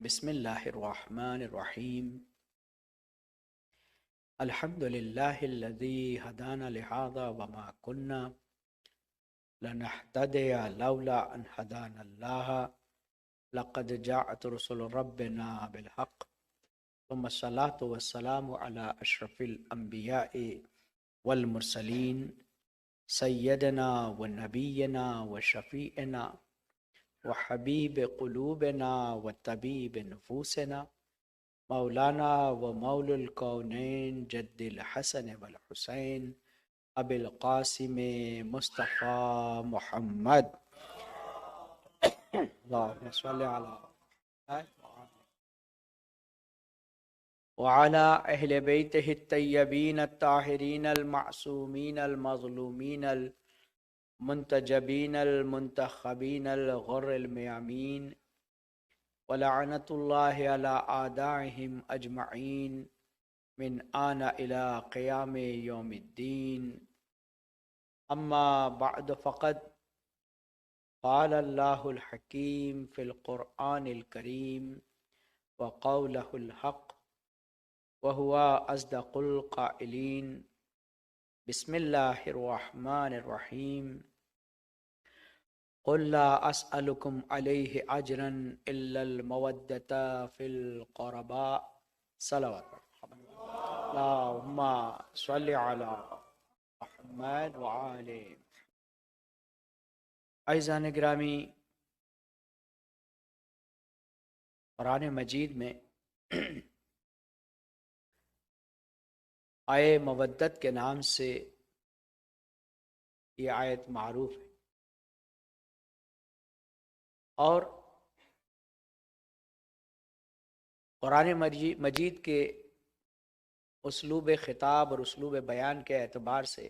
بسم اللہ الرحمن الرحیم الحمد للہ الذی ہدانا لہذا وما كنا لنہتدی لولا ان ہدانا اللہ لقد جاءت رسل ربنا بالحق ثم الصلاة والسلام على اشرف الانبیاء والمرسلین سیدنا ونبینا وشفیعنا وحبیب قلوبنا وطبیب نفوسنا مولانا و مول الکونین جد الحسن والحسین ابی القاسم مصطفیٰ محمد اللہم صل علی وعلى اہل بیتہ الطیبین الطاہرین المعصومین المظلومین المنتجبین المنتخبین الغر الميامین ولعنت اللہ علی اعدائهم اجمعین من آن الى قیام یوم الدین اما بعد فقد قال اللہ الحکیم فی القرآن الکریم وقولہ الحق وهو اصدق القائلین بسم اللہ الرحمن الرحیم قل لا اسألكم علیہ اجرا الا المودۃ فی القرباء صلوات اللہم صل علی محمد وآل عزیزان گرامی، قرآن مجید میں آئے مودت کے نام سے یہ آیت معروف ہے، اور قرآن مجید کے اسلوب خطاب اور اسلوب بیان کے اعتبار سے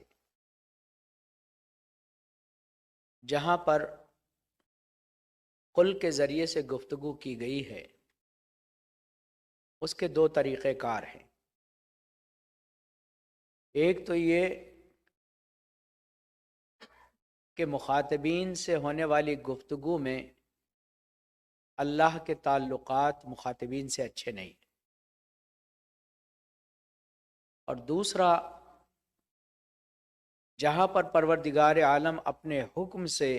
جہاں پر قل کے ذریعے سے گفتگو کی گئی ہے اس کے دو طریقہ کار ہیں۔ ایک تو یہ کہ مخاطبین سے ہونے والی گفتگو میں اللہ کے تعلقات مخاطبین سے اچھے نہیں، اور دوسرا جہاں پر پروردگار عالم اپنے حکم سے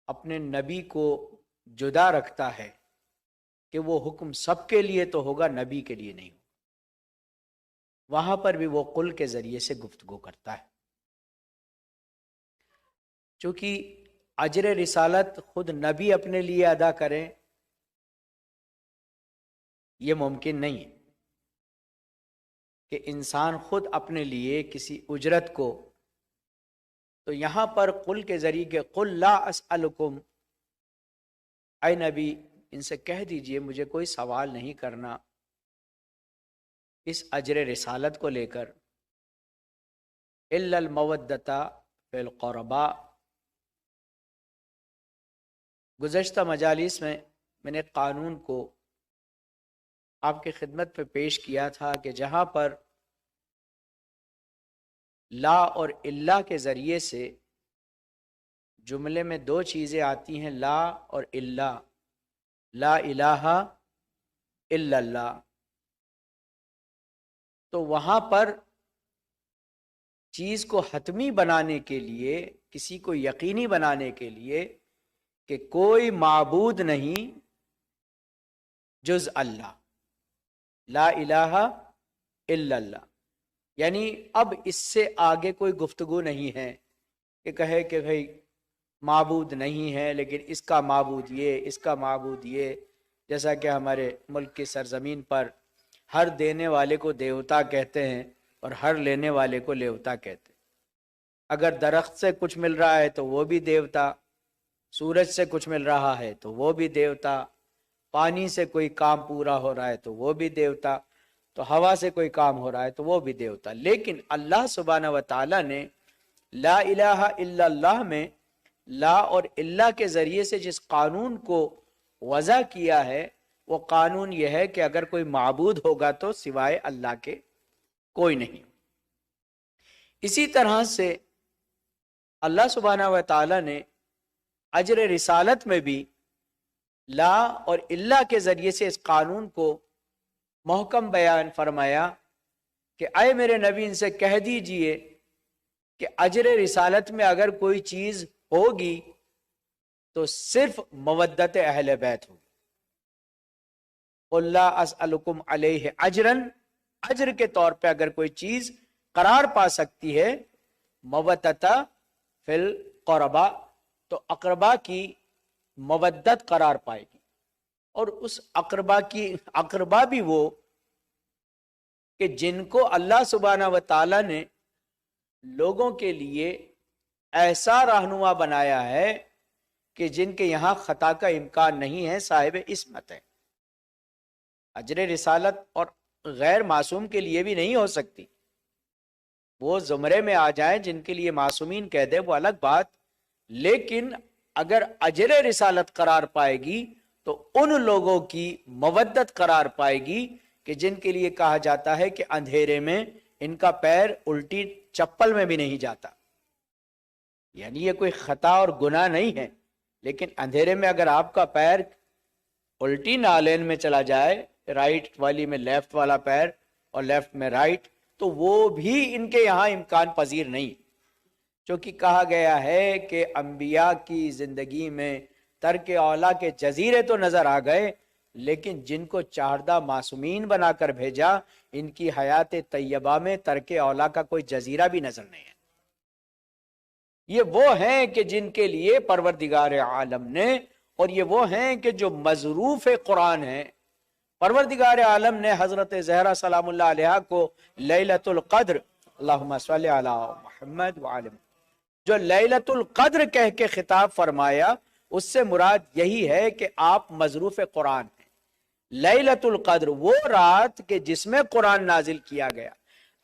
اپنے نبی کو جدا رکھتا ہے کہ وہ حکم سب کے لیے تو ہوگا، نبی کے لیے نہیں ہوگا، وہاں پر بھی وہ قل کے ذریعے سے گفتگو کرتا ہے۔ چونکہ اجر رسالت خود نبی اپنے لیے ادا کریں یہ ممکن نہیں ہے کہ انسان خود اپنے لیے کسی اجرت کو، تو یہاں پر قل کے ذریعے کہ قل لا اسألکم، اے نبی ان سے کہہ دیجئے مجھے کوئی سوال نہیں کرنا اس اجر رسالت کو لے کر، الا المودۃ فی القرباء۔ گزشتہ مجالس میں نے ایک قانون کو آپ کی خدمت پہ پیش کیا تھا کہ جہاں پر لا اور الا کے ذریعے سے جملے میں دو چیزیں آتی ہیں، لا اور الا، لا الہ الا اللہ، تو وہاں پر چیز کو حتمی بنانے کے لیے، کسی کو یقینی بنانے کے لیے کہ کوئی معبود نہیں جز اللہ، لا الہ الا اللہ، یعنی اب اس سے آگے کوئی گفتگو نہیں ہے کہ کہے کہ بھئی معبود نہیں ہے لیکن اس کا معبود یہ، اس کا معبود یہ، جیسا کہ ہمارے ملک کی سرزمین پر ہر دینے والے کو دیوتا کہتے ہیں اور ہر لینے والے کو لیوتا کہتے ہیں۔ اگر درخت سے کچھ مل رہا ہے تو وہ بھی دیوتا، سورج سے کچھ مل رہا ہے تو وہ بھی دیوتا، پانی سے کوئی کام پورا ہو رہا ہے تو وہ بھی دیوتا، تو ہوا سے کوئی کام ہو رہا ہے تو وہ بھی دیوتا۔ لیکن اللہ سبحانہ و تعالیٰ نے لا الہ الا اللہ میں لا اور الا کے ذریعے سے جس قانون کو وضع کیا ہے وہ قانون یہ ہے کہ اگر کوئی معبود ہوگا تو سوائے اللہ کے کوئی نہیں۔ اسی طرح سے اللہ سبحانہ و تعالیٰ نے اجر رسالت میں بھی لا اور اللہ کے ذریعے سے اس قانون کو محکم بیان فرمایا کہ اے میرے نبی ان سے کہہ دیجئے کہ اجر رسالت میں اگر کوئی چیز ہوگی تو صرف مودت اہل بیت ہوگی. قل لا اسألکم علیہ اجرا، اجر کے طور پہ اگر کوئی چیز قرار پا سکتی ہے مودت فی القربا، تو اقربا کی مودت قرار پائے گی. اور اس اقربا بھی وہ کہ جن کو اللہ سبحانہ و تعالی نے لوگوں کے لیے ایسا رہنما بنایا ہے کہ جن کے یہاں خطا کا امکان نہیں ہے، صاحب عصمت ہے. اجر رسالت اور غیر معصوم کے لیے بھی نہیں ہو سکتی. وہ زمرے میں آ جائیں جن کے لیے معصومین کہہ دے وہ الگ بات، لیکن اگر اجر رسالت قرار پائے گی تو ان لوگوں کی مودت قرار پائے گی کہ جن کے لیے کہا جاتا ہے کہ اندھیرے میں ان کا پیر الٹی چپل میں بھی نہیں جاتا. یعنی یہ کوئی خطا اور گناہ نہیں ہے، لیکن اندھیرے میں اگر آپ کا پیر الٹی نالین میں چلا جائے، رائٹ والی میں لیفٹ والا پیر اور لیفٹ میں رائٹ، تو وہ بھی ان کے یہاں امکان پذیر نہیں. چونکہ کہا گیا ہے کہ انبیاء کی زندگی میں ترک اولا کے جزیرے تو نظر آ گئے، لیکن جن کو چاردہ معصومین بنا کر بھیجا ان کی حیات طیبہ میں ترک اولا کا کوئی جزیرہ بھی نظر نہیں ہے. یہ وہ ہیں کہ جن کے لیے پروردگار عالم نے، اور یہ وہ ہیں کہ جو مظروف قرآن ہیں. پروردگار عالم نے حضرت زہرا سلام اللہ علیہ کو لیلۃ القدر، اللہم صلی علی محمد وعلی محمد، جو لیلۃ القدر کہہ کے خطاب فرمایا، اس سے مراد یہی ہے کہ آپ مظروف قرآن ہیں. لیلۃ القدر وہ رات کہ جس میں قرآن نازل کیا گیا.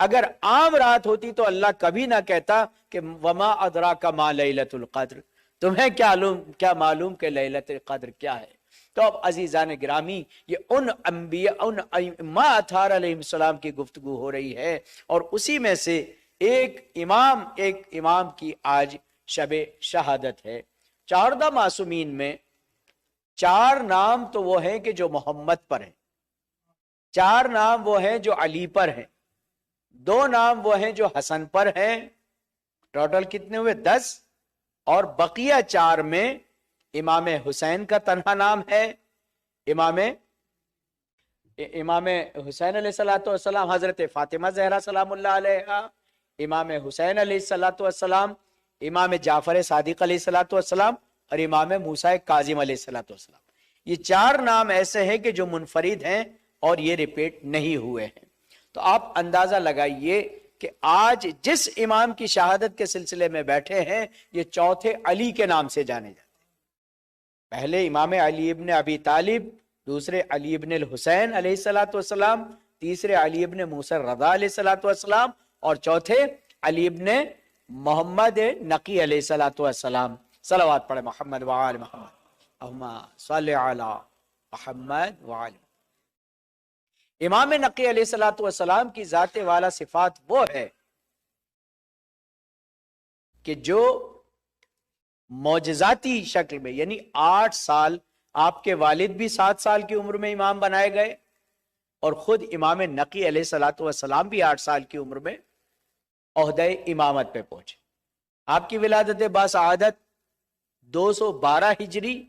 اگر عام رات ہوتی تو اللہ کبھی نہ کہتا کہ وما ادراک ما لیلۃ القدر، تمہیں کیا معلوم کہ لیلۃ القدر کیا ہے. تو اب عزیزان گرامی، یہ ان انبیاء، ان ائمہ اطہار علیہ السلام کی گفتگو ہو رہی ہے، اور اسی میں سے ایک امام کی آج شب شہادت ہے. 14 معصومین میں 4 نام تو وہ ہیں کہ جو محمد پر ہیں، 4 نام وہ ہیں جو علی پر ہیں، 2 نام وہ ہیں جو حسن پر ہیں. ٹوٹل کتنے ہوئے؟ 10. اور بقیہ 4 میں امام حسین کا تنہا نام ہے. امام حسین علیہ السلام، حضرت فاطمہ زہرا سلام اللہ علیہ، امام حسین علیہ السلام، امام جعفر صادق علیہ السلام، اور امام موسیٰ کاظم علیہ السلام. یہ 4 نام ایسے ہیں کہ جو منفرد ہیں اور یہ ریپیٹ نہیں ہوئے ہیں. تو آپ اندازہ لگائیے کہ آج جس امام کی شہادت کے سلسلے میں بیٹھے ہیں یہ چوتھے علی کے نام سے جانے جاتے ہیں. پہلے امام علی ابن ابی طالب، دوسرے علی ابن الحسین علیہ السلام، تیسرے علی ابن موسیٰ رضا علیہ السلام، اور چوتھے علی ابن محمد نقی علیہ السلام. صلوات پڑھے محمد وآل محمد، اللہم صلی علی محمد وآل. امام نقی علیہ السلام کی ذات والا صفات وہ ہے کہ جو معجزاتی شکل میں، یعنی 8 سال، آپ کے والد بھی 7 سال کی عمر میں امام بنائے گئے، اور خود امام نقی علیہ السلام بھی 8 سال کی عمر میں عہدہ امامت پہ پہنچے. آپ کی ولادت باسعادت 212 ہجری،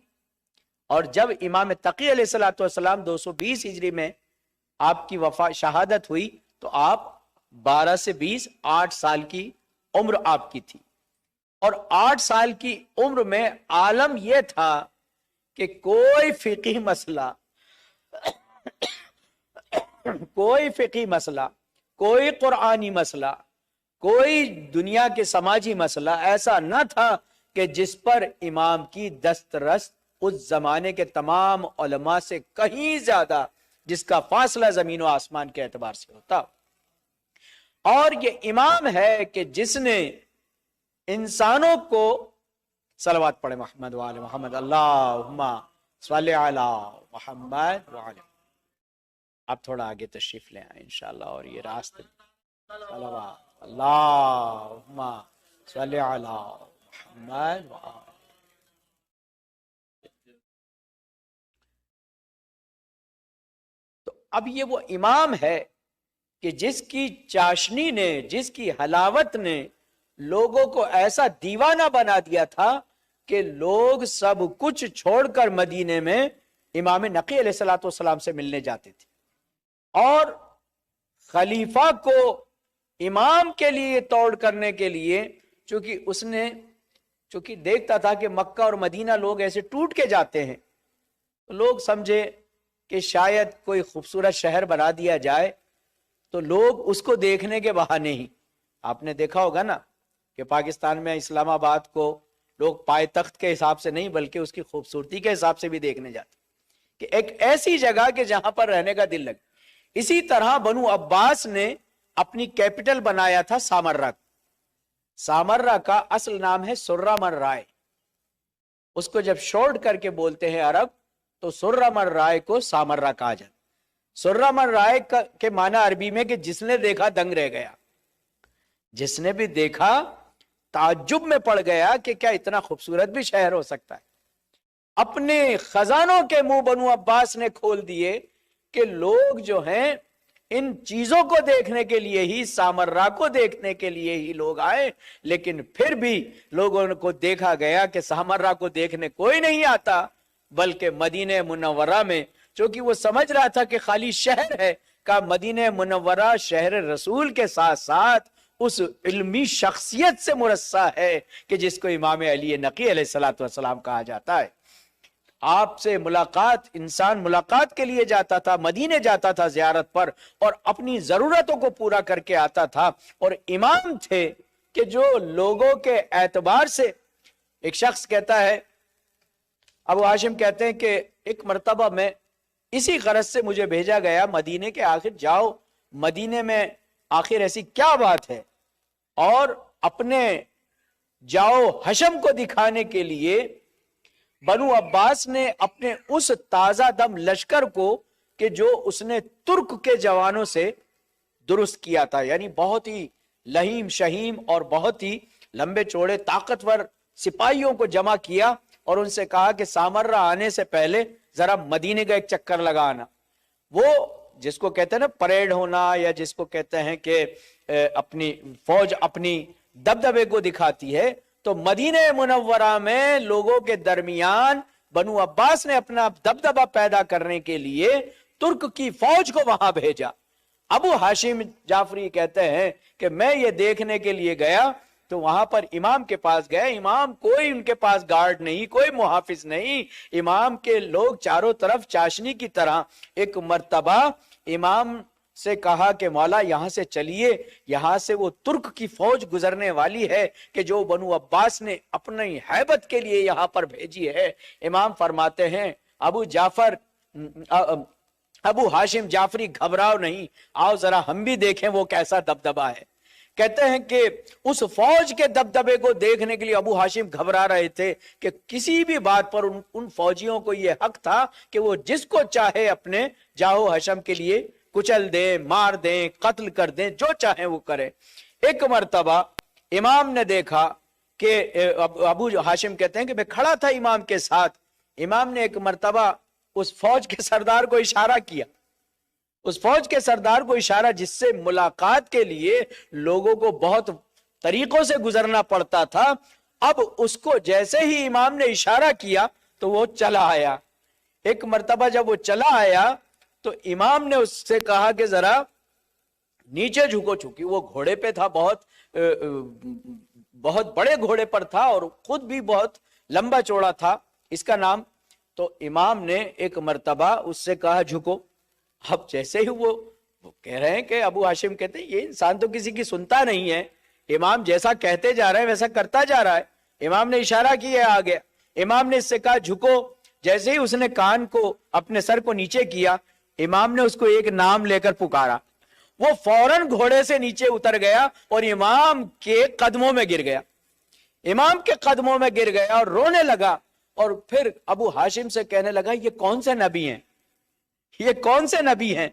اور جب امام تقی علیہ السلام 220 ہجری میں آپ کی شہادت ہوئی تو آپ 12 سے 20 8 سال کی عمر آپ کی تھی. اور 8 سال کی عمر میں عالم یہ تھا کہ کوئی فقہی مسئلہ، کوئی قرآنی مسئلہ، کوئی دنیا کے سماجی مسئلہ ایسا نہ تھا کہ جس پر امام کی دسترس اس زمانے کے تمام علماء سے کہیں زیادہ، جس کا فاصلہ زمین و آسمان کے اعتبار سے ہوتا. اور یہ امام ہے کہ جس نے انسانوں کو، صلوات پڑھے محمد وآل محمد، اللہم صلی علی محمد وآل. آپ تھوڑا آگے تشریف لے آئیں انشاءاللہ، اور یہ راست صلوات، اللہم صلی علی محمد وآل. اب یہ وہ امام ہے کہ جس کی چاشنی نے، جس کی حلاوت نے لوگوں کو ایسا دیوانہ بنا دیا تھا کہ لوگ سب کچھ چھوڑ کر مدینے میں امام نقی علیہ الصلوۃ والسلام سے ملنے جاتے تھے، اور خلیفہ کو امام کے لیے توڑ کرنے کے لیے، چونکہ دیکھتا تھا کہ مکہ اور مدینہ لوگ ایسے ٹوٹ کے جاتے ہیں، تو لوگ سمجھے کہ شاید کوئی خوبصورت شہر بنا دیا جائے، تو لوگ اس کو دیکھنے کے بہانے ہی، آپ نے دیکھا ہوگا نا کہ پاکستان میں اسلام آباد کو لوگ پائے تخت کے حساب سے نہیں بلکہ اس کی خوبصورتی کے حساب سے بھی دیکھنے جاتے، کہ ایک ایسی جگہ کہ جہاں پر رہنے کا دل لگے۔ اسی طرح بنو عباس نے اپنی کیپٹل بنایا تھا سامرہ۔ سامرہ کا اصل نام ہے سرہ من رائے، اس کو جب شارٹ کر کے بولتے ہیں عرب تو سرہ من رائے کو سامرہ کہا جاتا۔ سرہ من رائے کے معنی عربی میں کہ جس نے دیکھا دنگ رہ گیا، جس نے بھی دیکھا تعجب میں پڑ گیا کہ کیا اتنا خوبصورت بھی شہر ہو سکتا ہے۔ اپنے خزانوں کے منہ بنو عباس نے کھول دیے کہ لوگ جو ہیں ان چیزوں کو دیکھنے کے لیے ہی، سامرہ کو دیکھنے کے لیے ہی لوگ آئے، لیکن پھر بھی لوگوں کو دیکھا گیا کہ سامرہ کو دیکھنے کوئی نہیں آتا، بلکہ مدینہ منورہ میں، چونکہ وہ سمجھ رہا تھا کہ خالی شہر ہے، کا مدینہ منورہ شہر رسول کے ساتھ ساتھ اس علمی شخصیت سے مرصع ہے کہ جس کو امام علی نقی علیہ الصلوۃ والسلام کہا جاتا ہے۔ آپ سے انسان ملاقات کے لیے جاتا تھا، مدینے جاتا تھا زیارت پر، اور اپنی ضرورتوں کو پورا کر کے آتا تھا، اور امام تھے کہ جو لوگوں کے اعتبار سے، ایک شخص کہتا ہے، ابو ہاشم کہتے ہیں کہ ایک مرتبہ میں اسی غرض سے مجھے بھیجا گیا مدینے کے، آخر جاؤ مدینے میں، آخر ایسی کیا بات ہے، اور اپنے جاؤ حشم کو دکھانے کے لیے بنو عباس نے اپنے اس تازہ دم لشکر کو کہ جو اس نے ترک کے جوانوں سے درست کیا تھا، یعنی بہت ہی لہیم شہیم اور بہت ہی لمبے چوڑے طاقتور سپاہیوں کو جمع کیا، اور ان سے کہا کہ سامرہ آنے سے پہلے ذرا مدینے کا ایک چکر لگانا۔ وہ جس کو کہتے ہیں نا پریڈ ہونا، یا جس کو کہتے ہیں کہ اپنی فوج اپنی دبدبے کو دکھاتی ہے، تو مدینہ منورہ میں لوگوں کے درمیان بنو عباس نے اپنا دبدبہ پیدا کرنے کے لیے ترک کی فوج کو وہاں بھیجا۔ ابو ہاشم جعفری کہتے ہیں کہ میں یہ دیکھنے کے لیے گیا تو وہاں پر امام کے پاس گئے، امام کوئی ان کے پاس گارڈ نہیں، کوئی محافظ نہیں، امام کے لوگ چاروں طرف چاشنی کی طرح۔ ایک مرتبہ امام سے کہا کہ مولا یہاں سے چلیے، یہاں سے وہ ترک کی فوج گزرنے والی ہے کہ جو بنو عباس نے اپنی ہیبت کے لیے یہاں پر بھیجی ہے۔ امام فرماتے ہیں ابو ہاشم جعفری گھبراؤ نہیں، آؤ ذرا ہم بھی دیکھیں وہ کیسا دبدبہ ہے۔ کہتے ہیں کہ اس فوج کے دبدبے کو دیکھنے کے لیے ابو ہاشم گھبرا رہے تھے کہ کسی بھی بات پر ان فوجیوں کو یہ حق تھا کہ وہ جس کو چاہے اپنے جاہو حشم کے لیے کچل دیں، مار دیں، قتل کر دیں، جو چاہیں وہ کریں۔ ایک مرتبہ امام نے دیکھا کہ ابو ہاشم کہتے ہیں کہ میں کھڑا تھا امام کے ساتھ، امام نے ایک مرتبہ اس فوج کے سردار کو اشارہ کیا، اس فوج کے سردار کو اشارہ، جس سے ملاقات کے لیے لوگوں کو بہت طریقوں سے گزرنا پڑتا تھا۔ اب اس کو جیسے ہی امام نے اشارہ کیا تو وہ چلا آیا۔ ایک مرتبہ جب وہ چلا آیا تو امام نے اس سے کہا کہ ذرا نیچے جھکو، چکی وہ گھوڑے پہ تھا، بہت بڑے گھوڑے پر تھا اور خود بھی بہت لمبا چوڑا تھا اس کا نام۔ تو امام نے ایک مرتبہ اس سے کہا جھکو۔ اب جیسے ہی وہ کہہ رہے ہیں کہ ابو ہاشم کہتے ہیں یہ انسان تو کسی کی سنتا نہیں ہے، امام جیسا کہتے جا رہے ہیں ویسا کرتا جا رہا ہے۔ امام نے اشارہ کیا، آ گیا۔ امام نے اس سے کہا جھکو، جیسے ہی اس نے کان کو اپنے سر کو نیچے کیا، امام نے اس کو ایک نام لے کر پکارا، وہ فوراً گھوڑے سے نیچے اتر گیا اور امام کے قدموں میں گر گیا، امام کے قدموں میں گر گیا اور رونے لگا۔ اور پھر ابو ہاشم سے کہنے لگا یہ کون سے نبی ہیں، یہ کون سے نبی ہیں؟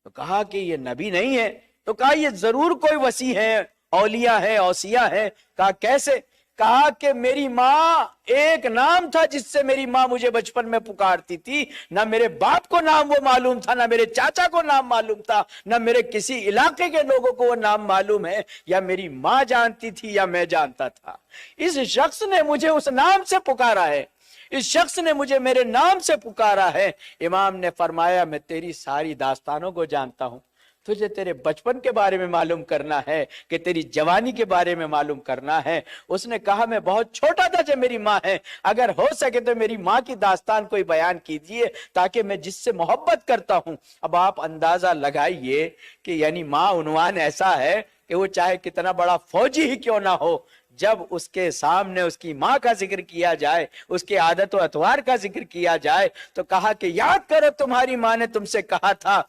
تو کہا کہ یہ نبی نہیں ہے۔ تو کہا یہ ضرور کوئی وصی ہے، اولیاء ہے، اوصیاء ہے۔ کہا کیسے؟ کہا کہ میری ماں ایک نام تھا جس سے میری ماں مجھے بچپن میں پکارتی تھی، نہ میرے باپ کو نام وہ معلوم تھا، نہ میرے چاچا کو نام معلوم تھا، نہ میرے کسی علاقے کے لوگوں کو وہ نام معلوم ہے، یا میری ماں جانتی تھی یا میں جانتا تھا۔ اس شخص نے مجھے اس نام سے پکارا ہے، اس شخص نے مجھے میرے نام سے پکارا ہے۔ امام نے فرمایا میں تیری ساری داستانوں کو جانتا ہوں، تجھے تیرے بچپن کے بارے میں معلوم کرنا ہے کہ تیری جوانی کے بارے میں معلوم کرنا ہے۔ اس نے کہا میں بہت چھوٹا تھا جب میری ماں ہے، اگر ہو سکے تو میری ماں کی داستان کوئی بیان کیجئے تاکہ میں جس سے محبت کرتا ہوں۔ اب آپ اندازہ لگائیے کہ یعنی ماں عنوان ایسا ہے کہ وہ چاہے کتنا بڑا فوجی ہی کیوں نہ ہو، جب اس کے سامنے اس کی ماں کا ذکر کیا جائے، اس کے عادت و اطوار کا ذکر کیا جائے تو کہا کہ یاد کرو تمہاری ماں نے تم سے کہا تھا،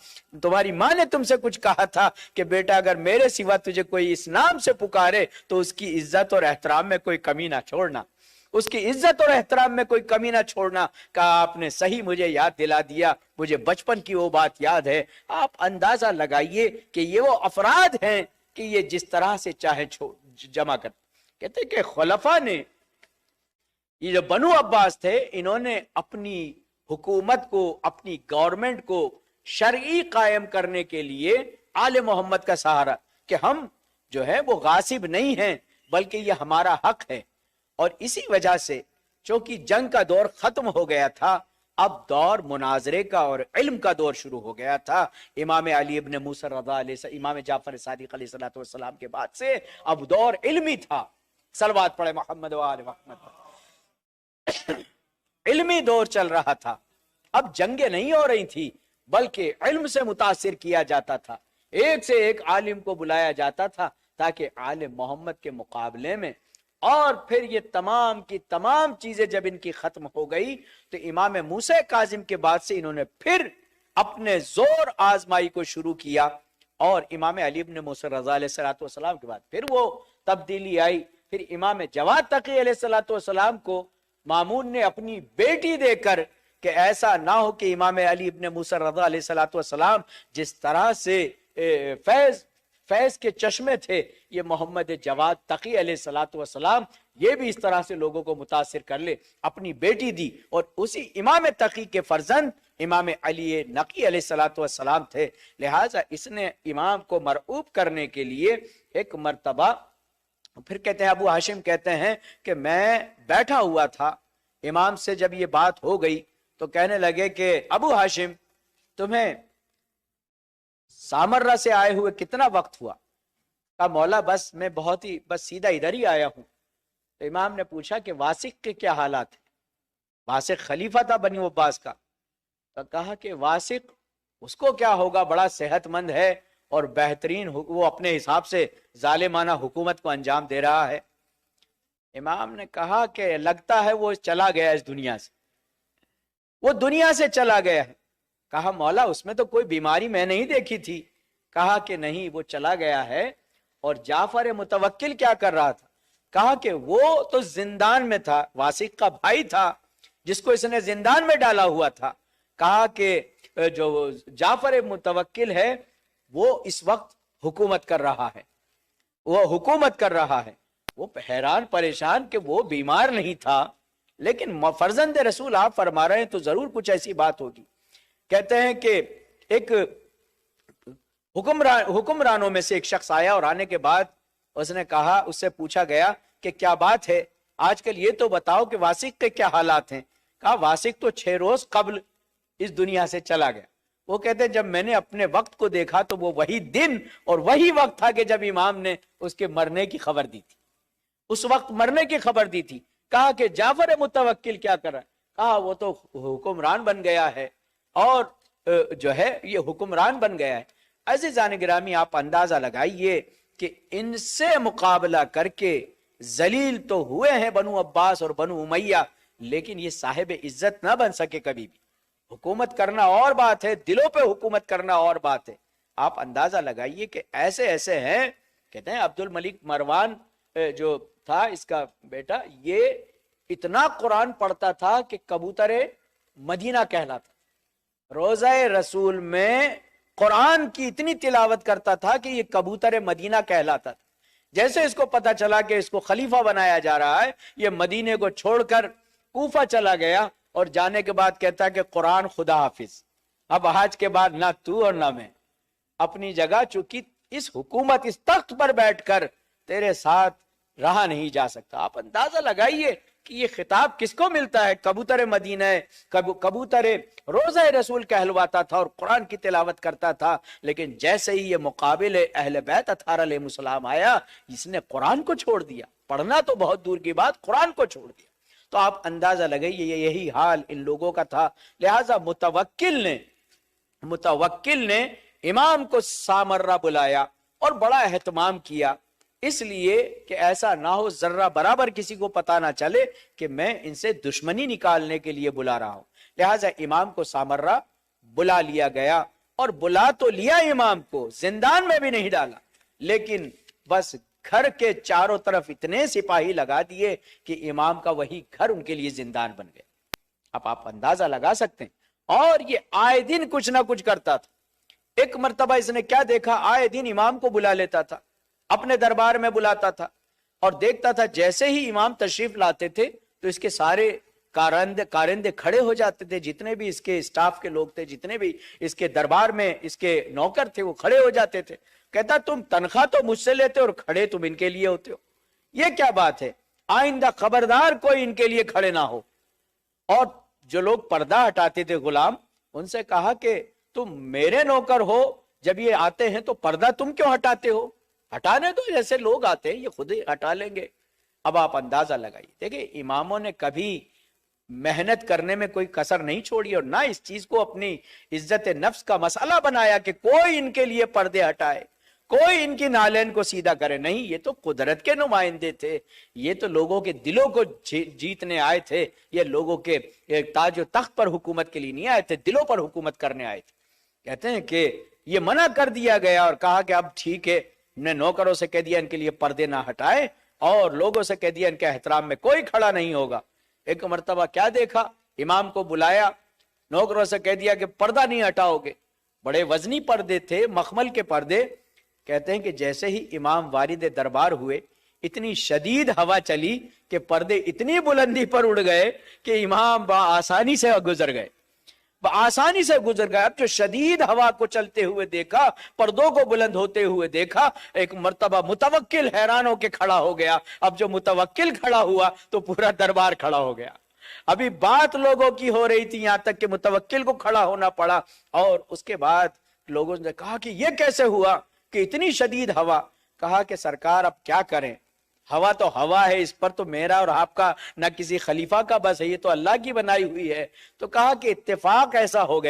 تمہاری ماں نے تم سے کچھ کہا تھا کہ بیٹا اگر میرے سوا تجھے کوئی اس نام سے پکارے تو اس کی عزت اور احترام میں کوئی کمی نہ چھوڑنا، اس کی عزت اور احترام میں کوئی کمی نہ چھوڑنا۔ کہا آپ نے صحیح مجھے یاد دلا دیا، مجھے بچپن کی وہ بات یاد ہے۔ آپ اندازہ لگائیے کہ یہ وہ افراد ہیں کہ یہ جس طرح سے چاہے جمع کر۔ کہتے ہیں کہ خلفاء نے، یہ جو بنو عباس تھے، انہوں نے اپنی حکومت کو، اپنی گورنمنٹ کو شرعی قائم کرنے کے لیے آل محمد کا سہارا، کہ ہم جو ہے وہ غاصب نہیں ہیں بلکہ یہ ہمارا حق ہے۔ اور اسی وجہ سے چونکہ جنگ کا دور ختم ہو گیا تھا، اب دور مناظرے کا اور علم کا دور شروع ہو گیا تھا۔ امام علی ابن موسیٰ رضا علیہ، امام جعفر صادق علیہ السلام کے بعد سے اب دور علمی تھا۔ صلوات پڑھے محمد و آل محمد۔ علمی دور چل رہا تھا، اب جنگیں نہیں ہو رہی تھی بلکہ علم سے متاثر کیا جاتا تھا، ایک سے ایک عالم کو بلایا جاتا تھا تاکہ آل محمد کے مقابلے میں۔ اور پھر یہ تمام کی تمام چیزیں جب ان کی ختم ہو گئی تو امام موسیٰ کاظم کے بعد سے انہوں نے پھر اپنے زور آزمائی کو شروع کیا، اور امام علی ابن موسیٰ رضا علیہ السلام کے بعد پھر وہ تبدیلی آئی۔ پھر امام جواد تقی علیہ السلام کو مامون نے اپنی بیٹی دے کر، کہ ایسا نہ ہو کہ امام علی ابن موسیٰ رضا علیہ السلام جس طرح سے فیض کے چشمے تھے، یہ محمد جواد تقی علیہ السلام یہ بھی اس طرح سے لوگوں کو متاثر کر لے، اپنی بیٹی دی۔ اور اسی امام تقی کے فرزند امام علی نقی علیہ السلام تھے، لہٰذا اس نے امام کو مرعوب کرنے کے لیے ایک مرتبہ، پھر کہتے ہیں ابو ہاشم کہتے ہیں کہ میں بیٹھا ہوا تھا، امام سے جب یہ بات ہو گئی تو کہنے لگے کہ ابو ہاشم تمہیں سامرہ سے آئے ہوئے کتنا وقت ہوا؟ کہا مولا بس میں بس سیدھا ادھر ہی آیا ہوں۔ تو امام نے پوچھا کہ واسق کے کیا حالات ہیں؟ واسق خلیفہ تھا بنی عباس کا، تو کہا کہ واسق اس کو کیا ہوگا، بڑا صحت مند ہے اور بہترین، وہ اپنے حساب سے ظالمانہ حکومت کو انجام دے رہا ہے۔ امام نے کہا کہ لگتا ہے وہ چلا گیا اس دنیا سے، وہ دنیا سے چلا گیا ہے۔ کہا مولا اس میں تو کوئی بیماری میں نہیں دیکھی تھی۔ کہا کہ نہیں، وہ چلا گیا ہے۔ اور جعفر متوکل کیا کر رہا تھا؟ کہا کہ وہ تو زندان میں تھا، واسق کا بھائی تھا جس کو اس نے زندان میں ڈالا ہوا تھا۔ کہا کہ جو جعفر متوکل ہے وہ اس وقت حکومت کر رہا ہے، وہ حکومت کر رہا ہے۔ وہ حیران پریشان کہ وہ بیمار نہیں تھا، لیکن فرزند رسول آپ فرما رہے ہیں تو ضرور کچھ ایسی بات ہوگی۔ کہتے ہیں کہ ایک حکمرانوں میں سے ایک شخص آیا، اور آنے کے بعد اس نے کہا، اس سے پوچھا گیا کہ کیا بات ہے آج کل، یہ تو بتاؤ کہ واسق کے کیا حالات ہیں؟ کہا واسق تو 6 روز قبل اس دنیا سے چلا گیا۔ وہ کہتے ہیں جب میں نے اپنے وقت کو دیکھا تو وہ وہی دن اور وہی وقت تھا کہ جب امام نے اس کے مرنے کی خبر دی تھی، اس وقت مرنے کی خبر دی تھی۔ کہا کہ جعفر متوکل کیا کر رہا ہے؟ کہا وہ تو حکمران بن گیا ہے، اور جو ہے یہ حکمران بن گیا ہے۔ عزیزان گرامی آپ اندازہ لگائیے کہ ان سے مقابلہ کر کے ذلیل تو ہوئے ہیں بنو عباس اور بنو امیہ، لیکن یہ صاحب عزت نہ بن سکے کبھی بھی۔ حکومت کرنا اور بات ہے، دلوں پہ حکومت کرنا اور بات ہے۔ آپ اندازہ لگائیے کہ ایسے ایسے ہیں، کہتے ہیں عبد الملک مروان جو تھا اس کا بیٹا، یہ اتنا قرآن پڑھتا تھا کہ کبوتر مدینہ کہلاتا، روزہ رسول میں قرآن کی اتنی تلاوت کرتا تھا کہ یہ کبوتر مدینہ کہلاتا تھا۔ جیسے اس کو پتا چلا کہ اس کو خلیفہ بنایا جا رہا ہے، یہ مدینے کو چھوڑ کر کوفہ چلا گیا، اور جانے کے بعد کہتا ہے کہ قرآن خدا حافظ، اب آج کے بعد نہ تو اور نہ میں اپنی جگہ، چونکہ اس حکومت، اس تخت پر بیٹھ کر تیرے ساتھ رہا نہیں جا سکتا۔ آپ اندازہ لگائیے کہ یہ خطاب کس کو ملتا ہے؟ کبوتر مدینہ، کبوتر روزہ رسول کہلواتا تھا اور قرآن کی تلاوت کرتا تھا، لیکن جیسے ہی یہ مقابل اہل بیت اطہار علیہ السلام آیا، اس نے قرآن کو چھوڑ دیا، پڑھنا تو بہت دور کی بات، قرآن کو چھوڑ دیا۔ تو آپ اندازہ لگائیے یہی حال ان لوگوں کا تھا۔ لہٰذا متوکل نے امام کو سامرہ بلایا اور بڑا اہتمام کیا، اس لیے کہ ایسا نہ ہو ذرہ برابر کسی کو پتا نہ چلے کہ میں ان سے دشمنی نکالنے کے لیے بلا رہا ہوں۔ لہٰذا امام کو سامرہ بلا لیا گیا، اور بلا تو لیا امام کو، زندان میں بھی نہیں ڈالا، لیکن بس گھر کے چاروں طرف اتنے سپاہی لگا دیے کہ امام کا وہی گھر ان کے لیے زندان بن گئے۔ اب آپ اندازہ لگا سکتے ہیں، اور یہ آئے دن کچھ نہ کچھ کرتا تھا۔ ایک مرتبہ اس نے کیا دیکھا، آئے دن امام کو بلا لیتا تھا، اپنے دربار میں بلاتا تھا، اور دیکھتا تھا جیسے ہی امام تشریف لاتے تھے تو اس کے سارے کارندے کھڑے ہو جاتے تھے، جتنے بھی اس کے اسٹاف کے لوگ تھے، جتنے بھی اس کے دربار میں اس کے نوکر تھے، وہ کھڑے ہو جاتے تھے۔ کہتا تم تنخواہ تو مجھ سے لیتے اور کھڑے تم ان کے لیے ہوتے ہو، یہ کیا بات ہے؟ آئندہ خبردار کوئی ان کے لیے کھڑے نہ ہو۔ اور جو لوگ پردہ ہٹاتے تھے غلام، ان سے کہا کہ تم میرے نوکر ہو، جب یہ آتے ہیں تو پردہ تم کیوں ہٹاتے ہو؟ ہٹانے دو، جیسے لوگ آتے ہیں یہ خود ہی ہٹا لیں گے۔ اب آپ اندازہ لگائیے، دیکھیں اماموں نے کبھی محنت کرنے میں کوئی کسر نہیں چھوڑی، اور نہ اس چیز کو اپنی عزت نفس کا مسئلہ بنایا کہ کوئی ان کے لیے پردے ہٹائے، کوئی ان کی نالین کو سیدھا کرے۔ نہیں، یہ تو قدرت کے نمائندے تھے، یہ تو لوگوں کے دلوں کو جیتنے آئے تھے، یہ لوگوں کے تاج و تخت پر حکومت کے لیے نہیں آئے تھے، دلوں پر حکومت کرنے آئے تھے۔ کہتے ہیں کہ یہ منع کر دیا گیا اور کہا کہ اب ٹھیک ہے، نے نوکروں سے کہہ دیا ان کے لیے پردے نہ ہٹائے، اور لوگوں سے کہہ دیا ان کے احترام میں کوئی کھڑا نہیں ہوگا۔ ایک مرتبہ کیا دیکھا، امام کو بلایا، نوکروں سے کہہ دیا کہ پردہ نہیں ہٹاؤ گے، بڑے وزنی پردے تھے، مخمل کے پردے۔ کہتے ہیں کہ جیسے ہی امام وارد دربار ہوئے، اتنی شدید ہوا چلی کہ پردے اتنی بلندی پر اڑ گئے کہ امام بآسانی سے گزر گئے، بآسانی سے گزر گئے۔ اب جو شدید ہوا کو چلتے ہوئے دیکھا، پردوں کو بلند ہوتے ہوئے دیکھا، ایک مرتبہ متوکل حیران ہو کے کھڑا ہو گیا۔ اب جو متوکل کھڑا ہوا تو پورا دربار کھڑا ہو گیا۔ ابھی بات لوگوں کی ہو رہی تھی، یہاں تک کہ متوکل کو کھڑا ہونا پڑا، اور اس کے بعد لوگوں نے کہا کہ یہ کیسے ہوا کہ اتنی شدید ہوا؟ کہا کہ سرکار اب کیا کریں، ہوا تو ہوا ہے، اس پر تو میرا اور آپ کا نہ کسی خلیفہ کا بس ہے، یہ تو اللہ کی بنائی ہوئی ہے۔ تو کہا کہ اتفاق ایسا ہو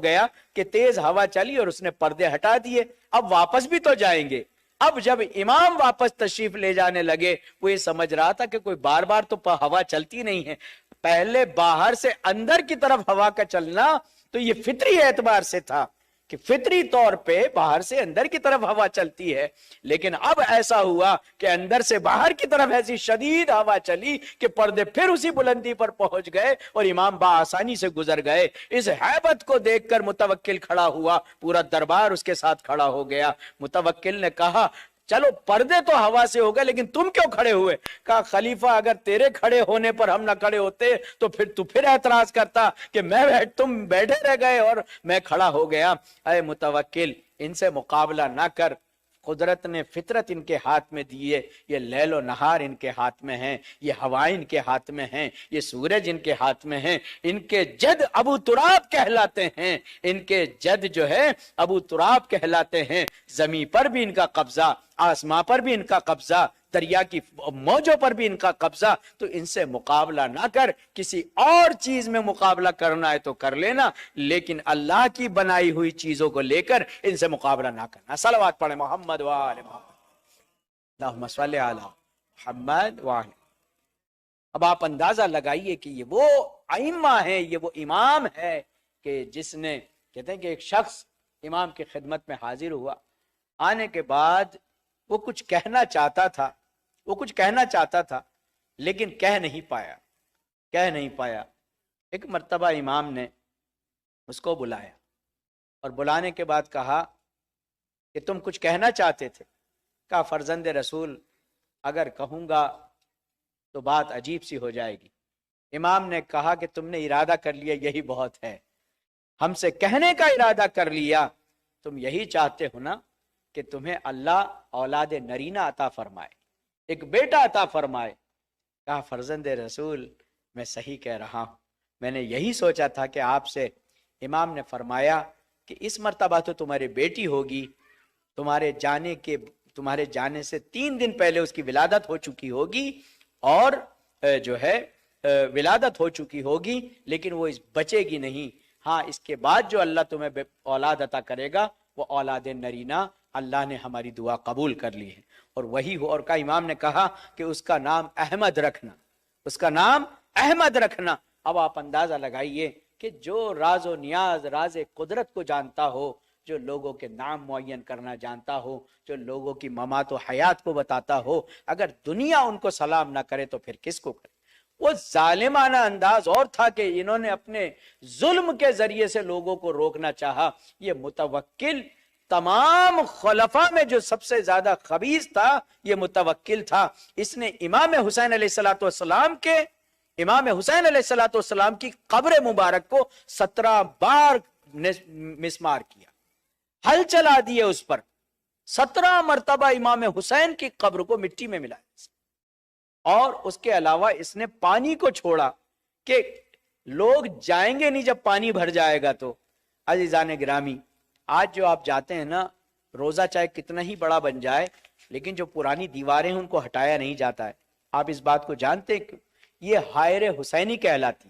گیا کہ تیز ہوا چلی اور اس نے پردے ہٹا دیے، اب واپس بھی تو جائیں گے۔ اب جب امام واپس تشریف لے جانے لگے، وہ یہ سمجھ رہا تھا کہ کوئی بار بار تو ہوا چلتی نہیں ہے، پہلے باہر سے اندر کی طرف ہوا کا چلنا تو یہ فطری اعتبار سے تھا کہ فطری طور پہ باہر سے اندر کی طرف ہوا چلتی ہے، لیکن اب ایسا ہوا کہ اندر سے باہر کی طرف ایسی شدید ہوا چلی کہ پردے پھر اسی بلندی پر پہنچ گئے اور امام بآسانی سے گزر گئے۔ اس ہیبت کو دیکھ کر متوکل کھڑا ہوا، پورا دربار اس کے ساتھ کھڑا ہو گیا۔ متوکل نے کہا چلو پردے تو ہوا سے ہو گئے، لیکن تم کیوں کھڑے ہوئے؟ کہا خلیفہ اگر تیرے کھڑے ہونے پر ہم نہ کھڑے ہوتے تو پھر اعتراض کرتا کہ تم بیٹھے رہ گئے اور میں کھڑا ہو گیا۔ اے متوکل، ان سے مقابلہ نہ کر، قدرت نے فطرت ان کے ہاتھ میں دی ہے، یہ لیل و نہار ان کے ہاتھ میں ہیں، یہ ہوائیں ان کے ہاتھ میں ہیں، یہ سورج ان کے ہاتھ میں ہیں، ان کے جد ابو تراب کہلاتے ہیں، ان کے جد جو ہے ابو تراب کہلاتے ہیں۔ زمین پر بھی ان کا قبضہ، آسمان پر بھی ان کا قبضہ، دریا کی موجوں پر بھی ان کا قبضہ، تو ان سے مقابلہ نہ کر، کسی اور چیز میں مقابلہ کرنا ہے تو کر لینا، لیکن اللہ کی بنائی ہوئی چیزوں کو لے کر ان سے مقابلہ نہ کرنا۔ صلوات پڑھیں محمد وآل محمد، اللہم صلی علی محمد وآل۔ اب آپ اندازہ لگائیے کہ یہ وہ ائمہ ہیں، یہ وہ امام ہے کہ جس نے، کہتے ہیں کہ ایک شخص امام کی خدمت میں حاضر ہوا، آنے کے بعد وہ کچھ کہنا چاہتا تھا لیکن کہہ نہیں پایا۔ ایک مرتبہ امام نے اس کو بلایا اور بلانے کے بعد کہا کہ تم کچھ کہنا چاہتے تھے؟ کہا فرزند رسول اگر کہوں گا تو بات عجیب سی ہو جائے گی۔ امام نے کہا کہ تم نے ارادہ کر لیا یہی بہت ہے، ہم سے کہنے کا ارادہ کر لیا، تم یہی چاہتے ہو نا کہ تمہیں اللہ اولاد نرینہ عطا فرمائے، ایک بیٹا عطا فرمائے۔ کہا فرزند رسول میں صحیح کہہ رہا ہوں، میں نے یہی سوچا تھا کہ آپ سے۔ امام نے فرمایا کہ اس مرتبہ تو تمہاری بیٹی ہوگی، تمہارے جانے سے 3 دن پہلے اس کی ولادت ہو چکی ہوگی، اور جو ہے ولادت ہو چکی ہوگی، لیکن وہ بچے گی نہیں۔ ہاں اس کے بعد جو اللہ تمہیں اولاد عطا کرے گا وہ اولاد نرینہ، اللہ نے ہماری دعا قبول کر لی ہے، اور وہی ہو۔ اور کا امام نے کہا کہ اس کا نام احمد رکھنا، اس کا نام احمد رکھنا۔ اب آپ اندازہ لگائیے کہ جو راز و نیاز، راز قدرت کو جانتا ہو، جو لوگوں کے نام معین کرنا جانتا ہو، جو لوگوں کی ممات و حیات کو بتاتا ہو، اگر دنیا ان کو سلام نہ کرے تو پھر کس کو کرے؟ وہ ظالمانہ انداز اور تھا کہ انہوں نے اپنے ظلم کے ذریعے سے لوگوں کو روکنا چاہا۔ یہ متوکل تمام خلفاء میں جو سب سے زیادہ خبیث تھا یہ متوکل تھا۔ اس نے امام حسین علیہ السلام کی قبر مبارک کو 17 بار مسمار کیا، ہل چلا دیے اس پر، 17 مرتبہ امام حسین کی قبر کو مٹی میں ملایا، اور اس کے علاوہ اس نے پانی کو چھوڑا کہ لوگ جائیں گے نہیں جب پانی بھر جائے گا تو۔ عزیزان گرامی، آج جو آپ جاتے ہیں نا، روزہ چاہے کتنا ہی بڑا بن جائے لیکن جو پرانی دیواریں ہیں ان کو ہٹایا نہیں جاتا ہے۔ آپ اس بات کو جانتے ہیں کہ یہ حائر حسینی کہلاتی،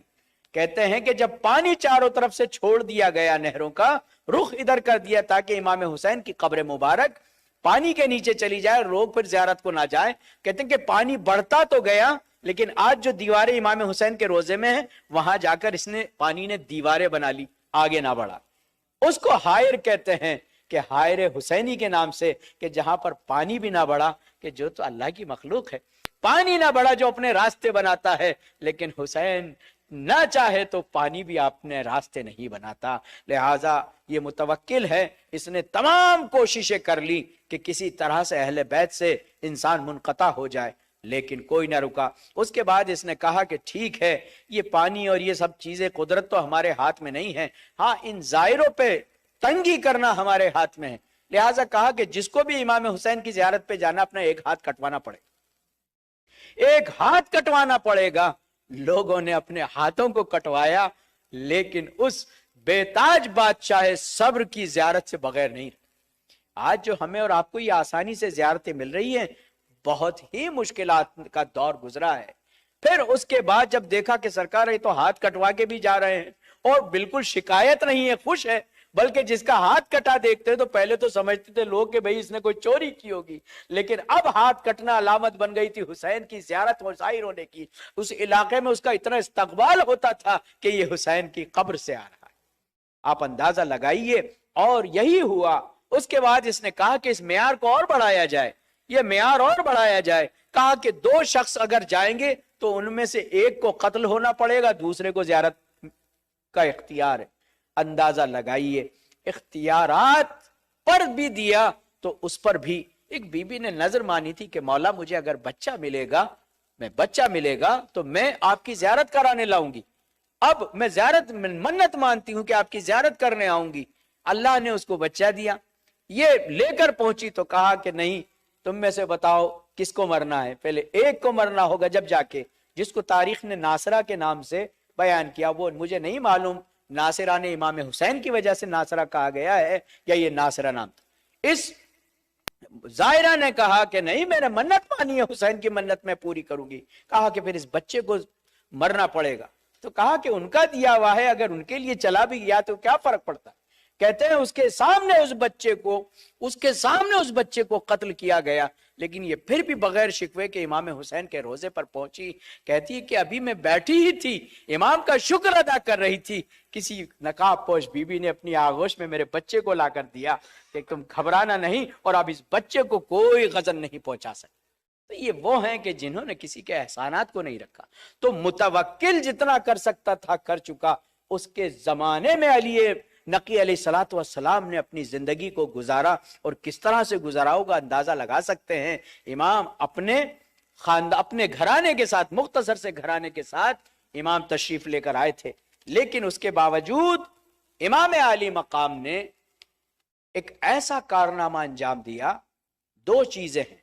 کہتے ہیں کہ جب پانی چاروں طرف سے چھوڑ دیا گیا، نہروں کا رخ ادھر کر دیا تاکہ امام حسین کی قبر مبارک پانی کے نیچے چلی جائے، لوگ پھر زیارت کو نہ جائیں۔ کہتے ہیں کہ پانی بڑھتا تو گیا لیکن آج جو دیواریں امام حسین کے روزے میں ہیں وہاں جا کر پانی نے دیواریں بنا لی، آگے نہ بڑھا۔ اس کو حائر کہتے ہیں، کہ حائر حسینی کے نام سے، کہ جہاں پر پانی بھی نہ بڑھا، کہ جو تو اللہ کی مخلوق ہے، پانی نہ بڑھا جو اپنے راستے بناتا ہے، لیکن حسین نہ چاہے تو پانی بھی اپنے راستے نہیں بناتا۔ لہٰذا یہ متوکل ہے، اس نے تمام کوششیں کر لی کہ کسی طرح سے اہل بیت سے انسان منقطع ہو جائے، لیکن کوئی نہ رکا۔ اس کے بعد اس نے کہا کہ ٹھیک ہے، یہ پانی اور یہ سب چیزیں قدرت تو ہمارے ہاتھ میں نہیں ہے، ہاں ان زائروں پہ تنگی کرنا ہمارے ہاتھ میں ہے۔ لہٰذا کہا کہ جس کو بھی امام حسین کی زیارت پہ جانا اپنا ایک ہاتھ کٹوانا پڑے، ایک ہاتھ کٹوانا پڑے گا۔ لوگوں نے اپنے ہاتھوں کو کٹوایا، لیکن اس بے تاج بادشاہ صبر کی زیارت سے بغیر نہیں۔ آج جو ہمیں اور آپ کو یہ آسانی سے زیارتیں مل رہی ہیں، بہت ہی مشکلات کا دور گزرا ہے۔ پھر اس کے بعد جب دیکھا کہ سرکار یہ تو ہاتھ کٹوا کے بھی جا رہے ہیں اور بالکل شکایت نہیں ہے، خوش ہے، بلکہ جس کا ہاتھ کٹا دیکھتے تو پہلے تو سمجھتے تھے لوگ کہ بھئی اس نے کوئی چوری کی ہوگی، لیکن اب ہاتھ کٹنا علامت بن گئی تھی حسین کی زیارت و ظاہر ہونے کی۔ اس علاقے میں اس کا اتنا استقبال ہوتا تھا کہ یہ حسین کی قبر سے آ رہا ہے، آپ اندازہ لگائیے۔ اور یہی ہوا۔ اس کے بعد اس نے کہا کہ اس معیار کو اور بڑھایا جائے، یہ معیار اور بڑھایا جائے۔ کہا کہ 2 شخص اگر جائیں گے تو ان میں سے ایک کو قتل ہونا پڑے گا، دوسرے کو زیارت کا اختیار ہے۔ اندازہ لگائیے، اختیارات پر بھی دیا تو اس پر بھی ایک بی بی نے نظر مانی تھی کہ مولا مجھے اگر بچہ ملے گا تو میں آپ کی زیارت کرانے لاؤں گی، اب میں منت مانتی ہوں کہ آپ کی زیارت کرنے آؤں گی۔ اللہ نے اس کو بچہ دیا، یہ لے کر پہنچی تو کہا کہ نہیں، تم میں سے بتاؤ کس کو مرنا ہے، پہلے ایک کو مرنا ہوگا، جب جا کے جس کو تاریخ نے ناصرہ کے نام سے بیان کیا، وہ مجھے نہیں معلوم ناصرہ نے امام حسین کی وجہ سے ناصرہ کہا گیا ہے یا یہ ناصرہ نام تھا۔ اس زائرہ نے کہا کہ نہیں، میں نے منت مانی ہے، حسین کی منت میں پوری کروں گی۔ کہا کہ پھر اس بچے کو مرنا پڑے گا، تو کہا کہ ان کا دیا ہوا ہے، اگر ان کے لیے چلا بھی گیا تو کیا فرق پڑتا ہے۔ کہتے ہیں اس کے سامنے اس بچے کو قتل کیا گیا، لیکن یہ پھر بھی بغیر شکوے کے امام حسین کے روزے پر پہنچی۔ کہتی ہے کہ ابھی میں بیٹھی ہی تھی، امام کا شکر ادا کر رہی تھی، کسی نقاب پوش بی بی نے اپنی آغوش میں میرے بچے کو لا کر دیا کہ تم گھبرانا نہیں، اور اب اس بچے کو کوئی غضب نہیں پہنچا سکتا۔ تو یہ وہ ہیں کہ جنہوں نے کسی کے احسانات کو نہیں رکھا۔ تو متوکل جتنا کر سکتا تھا کر چکا۔ اس کے زمانے میں نقی علیہ الصلوۃ والسلام نے اپنی زندگی کو گزارا اور کس طرح سے گزارا ہوگا اندازہ لگا سکتے ہیں۔ امام اپنے گھرانے کے ساتھ، مختصر سے گھرانے کے ساتھ امام تشریف لے کر آئے تھے، لیکن اس کے باوجود امام عالی مقام نے ایک ایسا کارنامہ انجام دیا۔ دو چیزیں ہیں،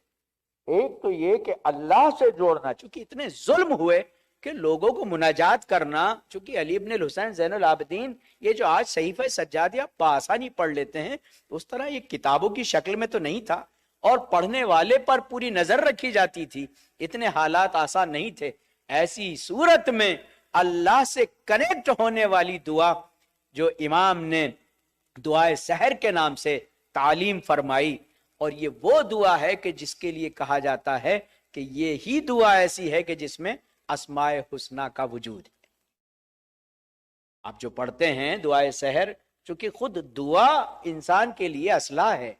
ایک تو یہ کہ اللہ سے جوڑنا، چونکہ اتنے ظلم ہوئے کہ لوگوں کو مناجات کرنا، چونکہ علی ابن الحسین زین العابدین یہ جو آج صحیفہ سجادیہ بآسانی پڑھ لیتے ہیں، اس طرح یہ کتابوں کی شکل میں تو نہیں تھا، اور پڑھنے والے پر پوری نظر رکھی جاتی تھی، اتنے حالات آسان نہیں تھے۔ ایسی صورت میں اللہ سے کنیکٹ ہونے والی دعا جو امام نے دعائے سحر کے نام سے تعلیم فرمائی، اور یہ وہ دعا ہے کہ جس کے لیے کہا جاتا ہے کہ یہ ہی دعا ایسی ہے کہ جس میں اسماء الحسنی کا وجود ہے۔ آپ جو پڑھتے ہیں دعائے سحر، چونکہ خود دعا انسان کے لیے اسلحہ ہے،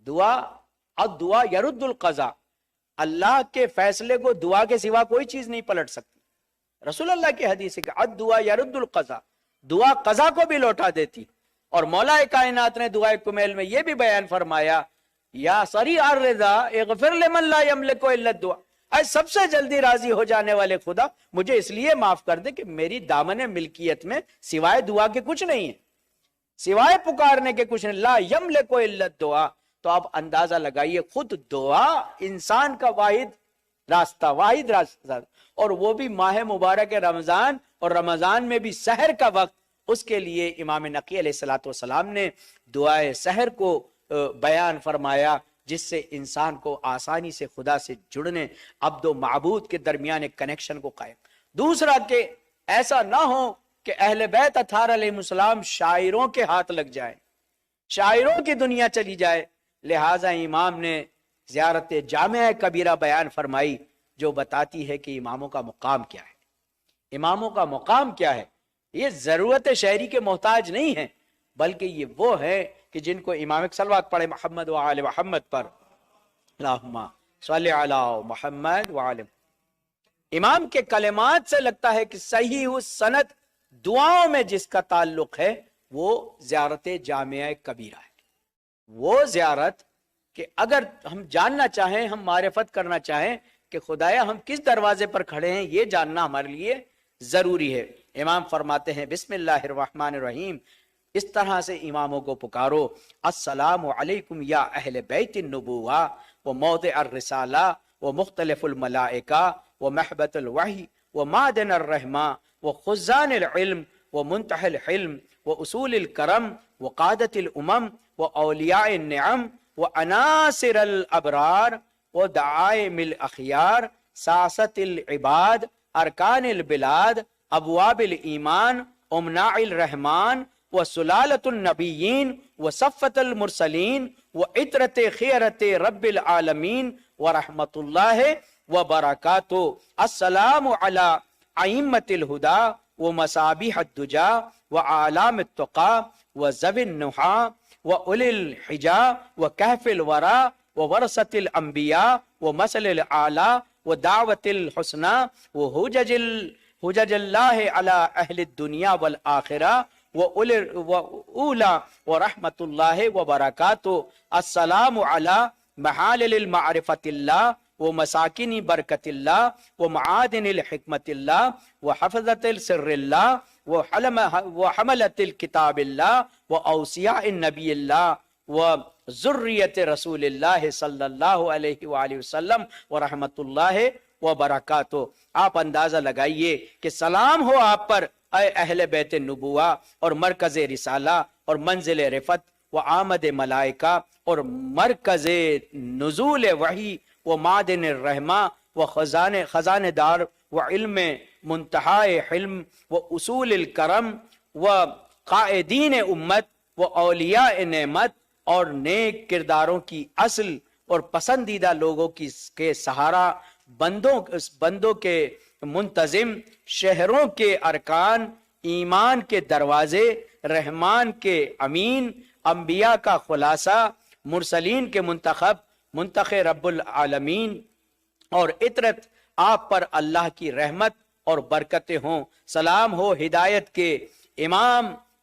دعا یرد القضاء، اللہ کے فیصلے کو دعا کے سوا کوئی چیز نہیں پلٹ سکتی۔ رسول اللہ کی حدیث ہے کہ الدعا یرد القضاء، دعا قضا کو بھی لوٹا دیتی۔ اور مولا کائنات نے دعائے کمیل میں یہ بھی بیان فرمایا، یا سریع الرضا اغفر لمن لا یملک الا الدعاء، اے سب سے جلدی راضی ہو جانے والے خدا، مجھے اس لیے معاف کر دے کہ میری دامن ملکیت میں سوائے دعا کے کچھ نہیں ہے، سوائے پکارنے کے کچھ نہیں، لا یملک الا الدعاء۔ تو آپ اندازہ لگائیے، خود دعا انسان کا واحد راستہ، اور وہ بھی ماہ مبارک رمضان، اور رمضان میں بھی سحر کا وقت، اس کے لیے امام نقی علیہ الصلوۃ والسلام نے دعائے سحر کو بیان فرمایا، جس سے انسان کو آسانی سے خدا سے جڑنے، عبد و معبود کے درمیان ایک کنیکشن کو قائم۔ دوسرا کہ ایسا نہ ہو کہ اہل بیت اطہار علیہ السلام شاعروں کے ہاتھ لگ جائے، شاعروں کی دنیا چلی جائے، لہٰذا امام نے زیارت جامعہ کبیرہ بیان فرمائی، جو بتاتی ہے کہ اماموں کا مقام کیا ہے۔ اماموں کا مقام کیا ہے؟ یہ ضرورت شہری کے محتاج نہیں ہیں، بلکہ یہ وہ ہے کہ جن کو امام صلوات پڑھے محمد و آل محمد پر، اللہم صلی علی محمد و آل۔ امام کے کلمات سے لگتا ہے کہ صحیح سند دعاؤں میں جس کا تعلق ہے وہ زیارت جامعہ کبیرہ ہے۔ وہ زیارت کہ اگر ہم جاننا چاہیں، ہم معرفت کرنا چاہیں کہ خدایا ہم کس دروازے پر کھڑے ہیں، یہ جاننا ہمارے لیے ضروری ہے۔ امام فرماتے ہیں بسم اللہ الرحمن الرحیم، اس طرح سے اماموں کو پکارو، السلام علیکم یا اہل بیت النبوہ و موضع الرسالہ و مختلف الملائکہ و محبت الوحی و معدن الرحمہ و خزان العلم و منتہى الحلم و اصول الکرم و قادت الامم و اولیاء النعم و عناصر الابرار و دعائم الاخیار، ساست العباد، ارکان البلاد، ابواب الایمان، امناء الرحمن و سلالت النبیین و صفت المرسلین و عطرت خیرت رب العالمین و رحمت اللہ و برکاتہ، السلام علی ائمۃ الہدا و مصابیح الدجا و اعلام التقا و ذوی النحا و اولی الحجا و کہف الورا و ورثۃ الانبیاء و مثل الاعلی و دعوت الحسنى و حجج اللہ علی اہل الدنیا والآخرہ و اولا و رحمت اللہ و برکاتہ، السلام علی محالل المعرفت اللہ و مساکن برکت اللہ و معادن الحکمت اللہ و حفظت السر اللہ و حملت الکتاب اللہ و اوصیاء النبی اللہ و ذریت رسول اللہ صلی اللہ علیہ وآلہ وسلم و رحمت اللہ و برکاتہ۔ آپ اندازہ لگائیے کہ سلام ہو آپ پر اے اہل بیت النبوہ، اور مرکز رسالہ اور منزل رفت و آمد ملائکہ اور مرکز نزول وحی و معدن الرحمہ و خزانہ دار و علم منتہائے حلم و اصول الکرم و قائدین امت و اولیاء نعمت اور نیک کرداروں کی اصل اور پسندیدہ لوگوں کے سہارا، بندوں کے منتظم، شہروں کے ارکان، ایمان کے دروازے، رحمان کے امین، انبیاء کا خلاصہ، مرسلین کے منتخب رب العالمین، اور عطرت آپ پر اللہ کی رحمت اور برکتیں ہوں۔ سلام ہو ہدایت کے امام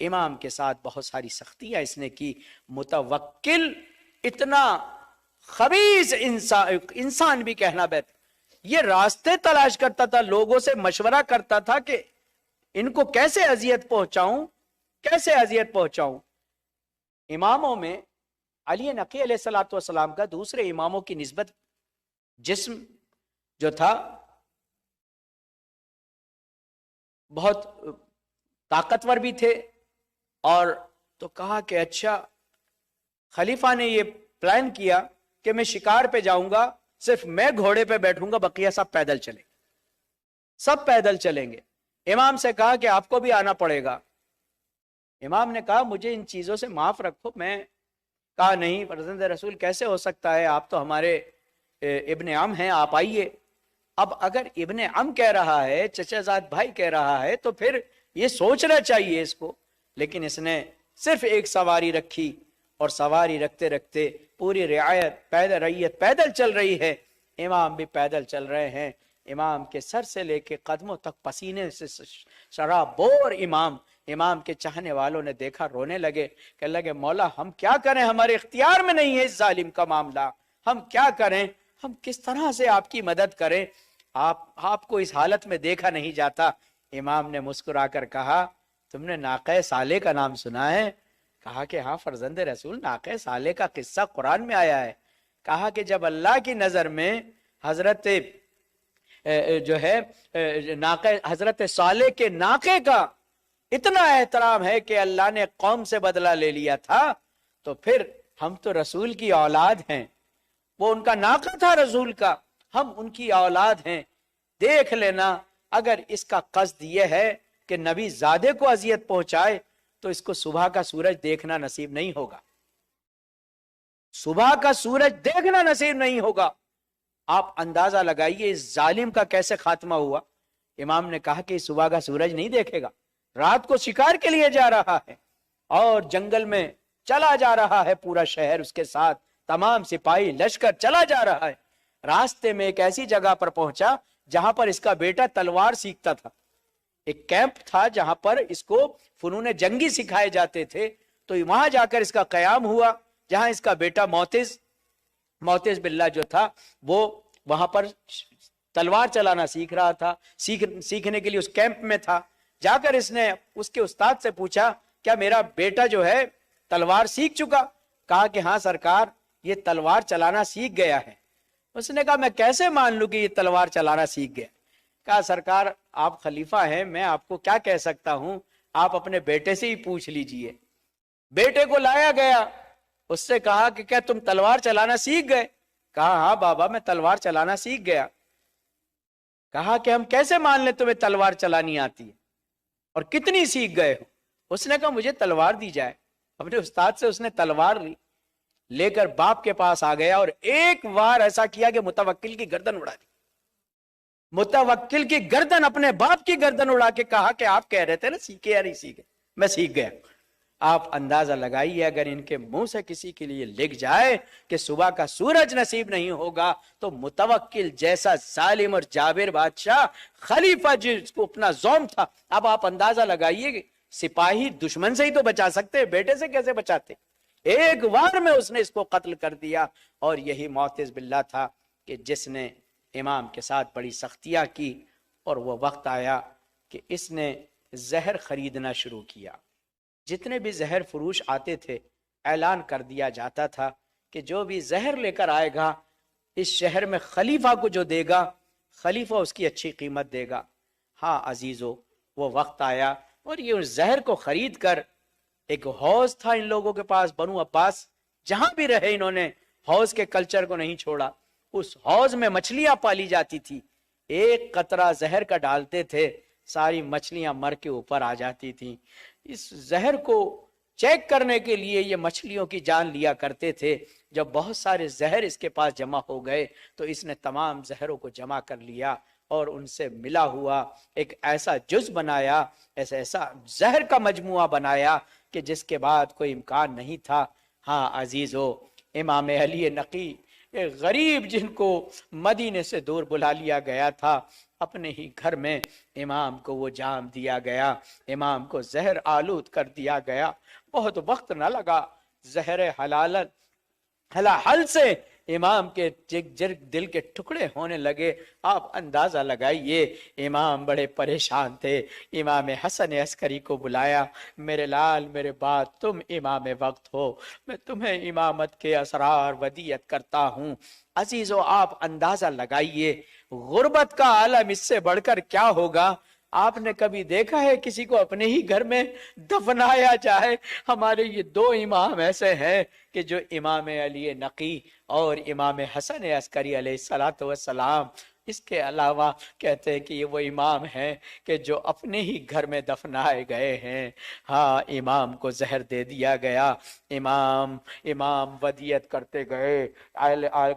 امام کے ساتھ بہت ساری سختیاں اس نے کی. متوکل اتنا خبیث انسان بھی کہنا بہتر. یہ راستے تلاش کرتا تھا، لوگوں سے مشورہ کرتا تھا کہ ان کو کیسے اذیت پہنچاؤں، کیسے اذیت پہنچاؤں. اماموں میں علی نقی علیہ الصلوۃ والسلام کا دوسرے اماموں کی نسبت جسم جو تھا بہت طاقتور بھی تھے. اور تو کہا کہ اچھا، خلیفہ نے یہ پلان کیا کہ میں شکار پہ جاؤں گا، صرف میں گھوڑے پہ بیٹھوں گا، بقیہ سب پیدل چلیں گے، سب پیدل چلیں گے. امام سے کہا کہ آپ کو بھی آنا پڑے گا. امام نے کہا مجھے ان چیزوں سے معاف رکھو. میں کہا نہیں فرزند رسول کیسے ہو سکتا ہے، آپ تو ہمارے ابن عم ہیں، آپ آئیے. اب اگر ابن عم کہہ رہا ہے، چچا زاد بھائی کہہ رہا ہے، تو پھر یہ سوچنا چاہیے اس کو. لیکن اس نے صرف ایک سواری رکھی اور سواری رکھتے رکھتے پوری رعیت پیدل چل رہی ہے، امام بھی پیدل چل رہے ہیں. امام کے سر سے لے کے قدموں تک پسینے سے شرابور امام کے چاہنے والوں نے دیکھا، رونے لگے، کہنے لگے مولا ہم کیا کریں، ہمارے اختیار میں نہیں ہے اس ظالم کا معاملہ، ہم کیا کریں، ہم کس طرح سے آپ کی مدد کریں، آپ کو اس حالت میں دیکھا نہیں جاتا. امام نے مسکرا کر کہا تم نے ناقہ صالح کا نام سنا ہے؟ کہا کہ ہاں فرزند رسول، ناقہ صالح کا قصہ قرآن میں آیا ہے. کہا کہ جب اللہ کی نظر میں حضرت جو ہے حضرت صالح کے ناقے کا اتنا احترام ہے کہ اللہ نے قوم سے بدلہ لے لیا تھا، تو پھر ہم تو رسول کی اولاد ہیں. وہ ان کا ناقہ تھا رسول کا، ہم ان کی اولاد ہیں. دیکھ لینا اگر اس کا قصد یہ ہے کہ نبی زادے کو اذیت پہنچائے تو اس کو صبح کا سورج دیکھنا نصیب نہیں ہوگا، صبح کا سورج دیکھنا نصیب نہیں ہوگا. آپ اندازہ لگائیے اس ظالم کا کیسے خاتمہ ہوا. امام نے کہا کہ صبح کا سورج نہیں دیکھے گا، رات کو شکار کے لیے جا رہا ہے اور جنگل میں چلا جا رہا ہے، پورا شہر اس کے ساتھ، تمام سپاہی لشکر چلا جا رہا ہے. راستے میں ایک ایسی جگہ پر پہنچا جہاں پر اس کا بیٹا تلوار سیکھتا تھا. ایک کیمپ تھا جہاں پر اس کو فنون جنگی سکھائے جاتے تھے. تو وہاں جا کر اس کا قیام ہوا، جہاں اس کا بیٹا معتز باللہ جو تھا وہ وہاں پر تلوار چلانا سیکھ رہا تھا، سیکھنے کے لیے اس کیمپ میں تھا. جا کر اس نے اس کے استاد سے پوچھا کیا میرا بیٹا جو ہے تلوار سیکھ چکا؟ کہا کہ ہاں سرکار یہ تلوار چلانا سیکھ گیا ہے. اس نے کہا میں کیسے مان لوں کہ یہ تلوار چلانا سیکھ گیا؟ کہا سرکار آپ خلیفہ ہیں، میں آپ کو کیا کہہ سکتا ہوں، آپ اپنے بیٹے سے ہی پوچھ لیجئے. بیٹے کو لایا گیا، اس سے کہا کہ کیا تم تلوار چلانا سیکھ گئے؟ کہا ہاں بابا میں تلوار چلانا سیکھ گیا. کہا کہ ہم کیسے مان لیں تمہیں تلوار چلانی آتی ہے اور کتنی سیکھ گئے ہو؟ اس نے کہا مجھے تلوار دی جائے. اپنے استاد سے اس نے تلوار لی، لے کر باپ کے پاس آ گیا اور ایک وار ایسا کیا کہ متوکل کی گردن اڑا دی. متوکل کی گردن، اپنے باپ کی گردن اڑا کے کہا کہ آپ کہہ رہے تھے نا سیکھے یا نہیں سیکھے، میں سیکھ گیا. آپ اندازہ لگائیے اگر ان کے منہ سے کسی کے لیے لکھ جائے کہ صبح کا سورج نصیب نہیں ہوگا تو متوکل جیسا ظالم اور جابر بادشاہ خلیفہ جس کو اپنا زوم تھا، اب آپ اندازہ لگائیے کہ سپاہی دشمن سے ہی تو بچا سکتے، بیٹے سے کیسے بچاتے؟ ایک وار میں اس نے اس کو قتل کر دیا. اور یہی معتز باللہ تھا کہ جس نے امام کے ساتھ بڑی سختیاں کی، اور وہ وقت آیا کہ اس نے زہر خریدنا شروع کیا. جتنے بھی زہر فروش آتے تھے اعلان کر دیا جاتا تھا کہ جو بھی زہر لے کر آئے گا اس شہر میں خلیفہ کو جو دے گا خلیفہ اس کی اچھی قیمت دے گا. ہاں عزیزو وہ وقت آیا اور یہ اس زہر کو خرید کر، ایک حوض تھا ان لوگوں کے پاس بنو عباس، جہاں بھی رہے انہوں نے حوض کے کلچر کو نہیں چھوڑا. اس حوض میں مچھلیاں پالی جاتی تھی، ایک قطرہ زہر کا ڈالتے تھے ساری مچھلیاں مر کے اوپر آ جاتی تھیں. اس زہر کو چیک کرنے کے لیے یہ مچھلیوں کی جان لیا کرتے تھے. جب بہت سارے زہر اس کے پاس جمع ہو گئے تو اس نے تمام زہروں کو جمع کر لیا اور ان سے ملا ہوا ایک ایسا جز بنایا، ایسا زہر کا مجموعہ بنایا کہ جس کے بعد کوئی امکان نہیں تھا. ہاں عزیزو امام علی نقی ایک غریب جن کو مدینے سے دور بلا لیا گیا تھا، اپنے ہی گھر میں امام کو وہ جام دیا گیا، امام کو زہر آلود کر دیا گیا۔ بہت وقت نہ لگا، زہر حلال سے امام کے جرگ دل کے ٹکڑے ہونے لگے۔ آپ اندازہ لگائیے، امام بڑے پریشان تھے۔ امام حسن عسکری کو بلایا، میرے لال میرے بعد تم امام وقت ہو، میں تمہیں امامت کے اسرار ودیت کرتا ہوں۔ عزیزو، آپ اندازہ لگائیے، غربت کا عالم اس سے بڑھ کر کیا ہوگا؟ آپ نے کبھی دیکھا ہے کسی کو اپنے ہی گھر میں دفنایا جائے؟ ہمارے یہ دو امام ایسے ہیں کہ جو امام علی نقی اور امام حسن عسکری علیہ الصلوۃ والسلام، اس کے علاوہ کہتے ہیں کہ یہ وہ امام ہیں کہ جو اپنے ہی گھر میں دفنائے گئے ہیں۔ ہاں، امام کو زہر دے دیا گیا، امام ودیت کرتے گئے،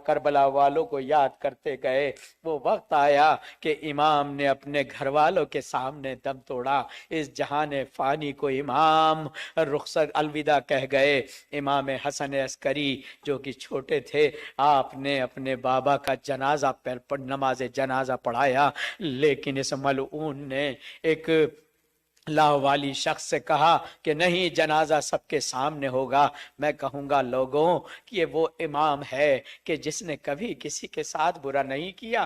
کربلا والوں کو یاد کرتے گئے۔ وہ وقت آیا کہ امام نے اپنے گھر والوں کے سامنے دم توڑا، اس جہان فانی کو امام رخصت الوداع کہہ گئے۔ امام حسن عسکری جو کہ چھوٹے تھے، آپ نے اپنے بابا کا جنازہ نماز جنازہ پڑھایا، لیکن اس ملعون نے ایک لاوالی شخص سے کہا کہ نہیں، جنازہ سب کے سامنے ہوگا۔ میں کہوں گا لوگوں کہ یہ وہ امام ہے کہ جس نے کبھی کسی کے ساتھ برا نہیں کیا۔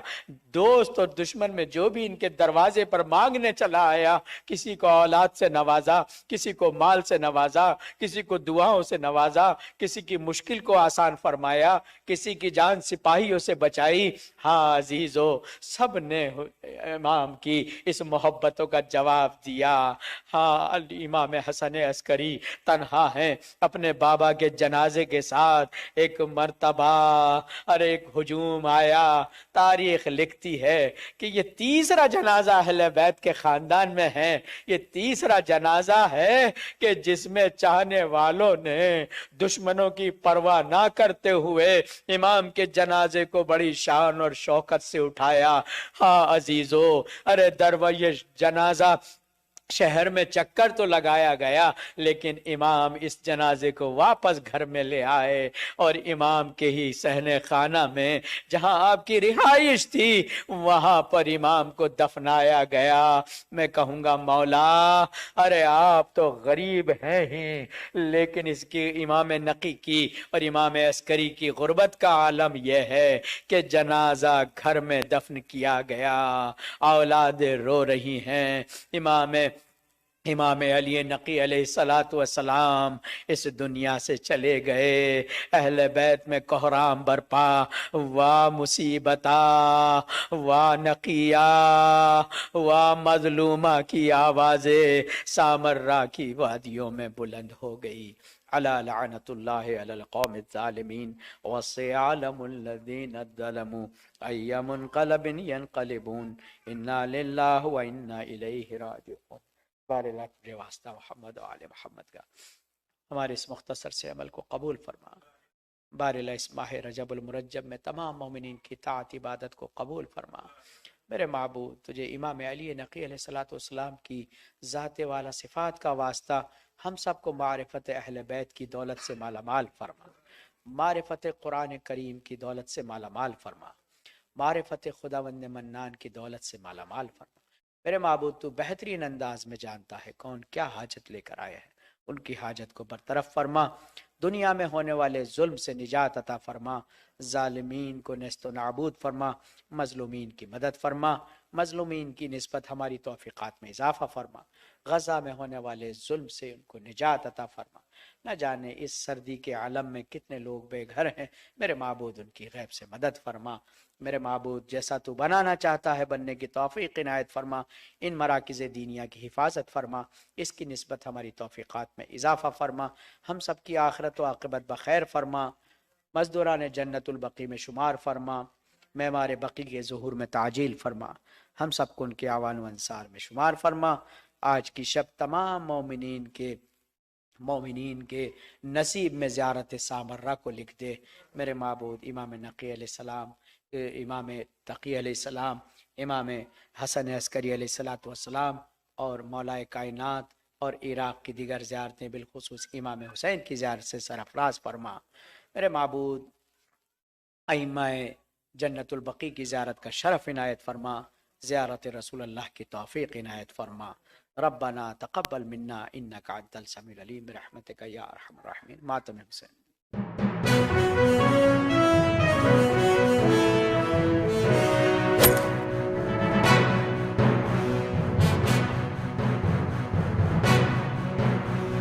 دوست اور دشمن میں جو بھی ان کے دروازے پر مانگنے چلا آیا، کسی کو اولاد سے نوازا، کسی کو مال سے نوازا، کسی کو دعاؤں سے نوازا، کسی کی مشکل کو آسان فرمایا، کسی کی جان سپاہیوں سے بچائی۔ ہاں عزیزو، سب نے امام کی اس محبتوں کا جواب دیا۔ ہاں، امام حسن عسکری تنہا ہیں اپنے بابا کے جنازے کے ساتھ۔ ایک مرتبہ اور ایک ہجوم آیا، تاریخ لکھتی ہے کہ یہ تیسرا جنازہ اہل بیت کے خاندان میں ہے۔ یہ تیسرا جنازہ ہے کہ جس میں چاہنے والوں نے دشمنوں کی پرواہ نہ کرتے ہوئے امام کے جنازے کو بڑی شان اور شوکت سے اٹھایا۔ ہاں عزیزو، ارے درویش جنازہ شہر میں چکر تو لگایا گیا، لیکن امام اس جنازے کو واپس گھر میں لے آئے، اور امام کے ہی صحن خانہ میں جہاں آپ کی رہائش تھی، وہاں پر امام کو دفنایا گیا۔ میں کہوں گا مولا، ارے آپ تو غریب ہیں ہی، لیکن اس کی امام نقی کی اور امام عسکری کی غربت کا عالم یہ ہے کہ جنازہ گھر میں دفن کیا گیا، اولادیں رو رہی ہیں۔ امام علی نقی علیہ الصلوۃ والسلام اس دنیا سے چلے گئے، اہل بیت میں کوہرام برپا، واہ مصیبتا، واہ نقیہ، واہ مظلومہ کی آوازیں سامرہ کی وادیوں میں بلند ہو گئی۔ علی لعنت اللہ علی القوم الظالمین وسيعلم الذین ظلموا ای منقلب ینقلبون انا للہ و انا الیہ راجعون۔ بارے اللہ واسطہ محمد و آل محمد کا ہمارے اس مختصر سے عمل کو قبول فرما۔ بارے اللہ اس ماہ رجب المرجب میں تمام مومنین کی طاعت عبادت کو قبول فرما۔ میرے معبود، تجھے امام علی نقی علیہ الصلوۃ والسلام کی ذات والا صفات کا واسطہ ہم سب کو معرفت اہل بیت کی دولت سے مالا مال فرما، معرفت قرآن کریم کی دولت سے مالا مال فرما، معرفت خداوند منان کی دولت سے مالا مال فرما۔ میرے معبود، تو بہترین انداز میں جانتا ہے کون کیا حاجت لے کر آیا ہے، ان کی حاجت کو برطرف فرما، دنیا میں ہونے والے ظلم سے نجات عطا فرما، ظالمین کو نیست و نابود فرما، مظلومین کی مدد فرما، مظلومین کی نسبت ہماری توفیقات میں اضافہ فرما، غزہ میں ہونے والے ظلم سے ان کو نجات عطا فرما۔ نہ جانے اس سردی کے عالم میں کتنے لوگ بے گھر ہیں، میرے معبود ان کی غیب سے مدد فرما۔ میرے معبود، جیسا تو بنانا چاہتا ہے بننے کی توفیق عنایت فرما، ان مراکز دینیہ کی حفاظت فرما، اس کی نسبت ہماری توفیقات میں اضافہ فرما، ہم سب کی آخرت و عاقبت بخیر فرما، مزدوران جنت البقیع میں شمار فرما، معمار بقیع کے ظہور میں تعجیل فرما، ہم سب کو ان کے اعوان و انصار میں شمار فرما۔ آج کی شب تمام مومنین کے نصیب میں زیارت سامرہ کو لکھ دے۔ میرے معبود، امام نقی علیہ السلام، امام تقی علیہ السلام، امام حسن عسکری علیہ السلام اور مولا کائنات اور عراق کی دیگر زیارتیں، بالخصوص امام حسین کی زیارت سے سرفراز فرما۔ میرے معبود، ائمہ جنت البقیع کی زیارت کا شرف عنایت فرما، زیارت رسول اللہ کی توفیق عنایت فرما۔ ربنا تقبل منا انک انت السمیع العلیم برحمتک یا ارحم الراحمین۔ ماتم حسین۔